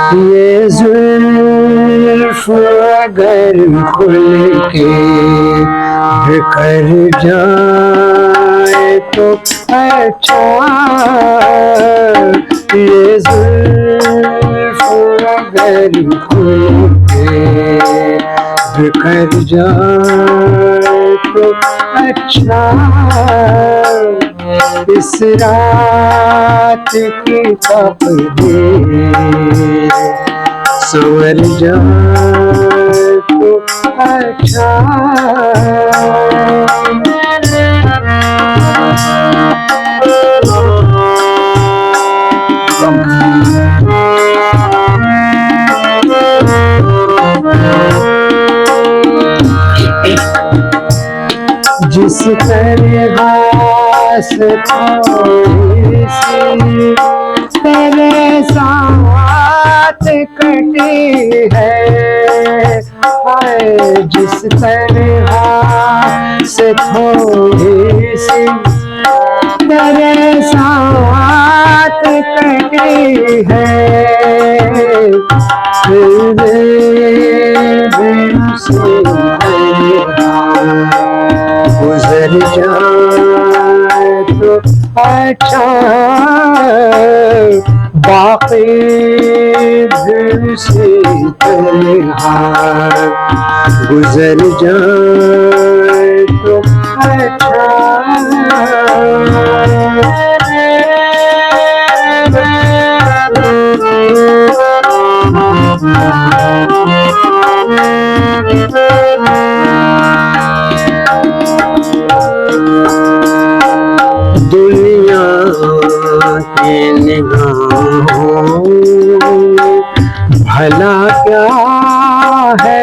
ये जुल्फ अगर खुल के बिखर जाए तो अच्छा, ये जुल्फ अगर खुल के बिखर जाए तो अच्छा, इस रात की तकदीर संवर जाए तो अच्छा। जिस तरह से थोड़ी सी तेरे साथ कटी है, जिस तरह से थोड़ी सी तेरे साथ कटी है, गुजर जाए तो अच्छा, बाकी दिल से तन्हा गुजर जाए तो अच्छा। दुनिया की निगाहों भला क्या है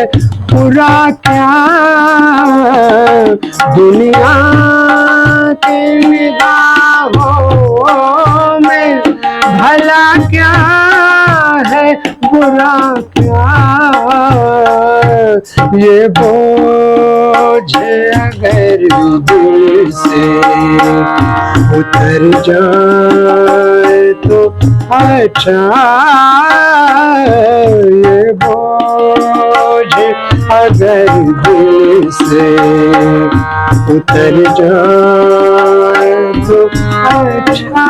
बुरा क्या, दुनिया की निगाहों में भला क्या है बुरा क्या, ये बोझ अगर दिल से उतर जाए तो अच्छा, ये बोझ अगर दिल से उतर जाए तो अच्छा।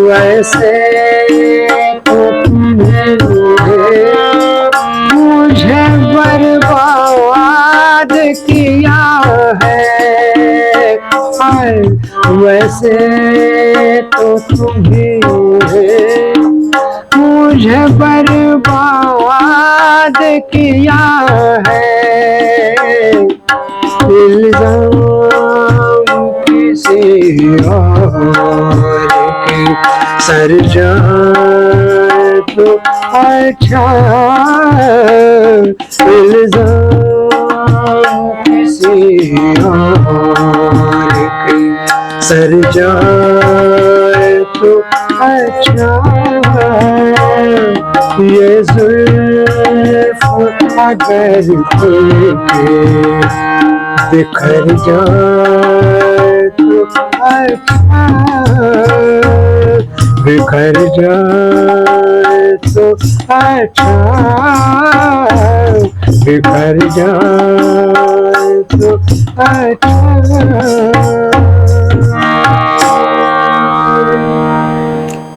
वैसे तो तुमने मुझे बर्बाद किया है, वैसे तो तुम्हें मुझे बर्बाद किया है, इल्जाम किसी और के सर जाए तो अच्छा, इल्जाम किसी और के सर जाए तो अच्छा, ये जुल्फ अगर खुल के बिखर जाए तो अच्छा, बिखर जाए तो अच्छा, बिखर जाए तो अच्छा।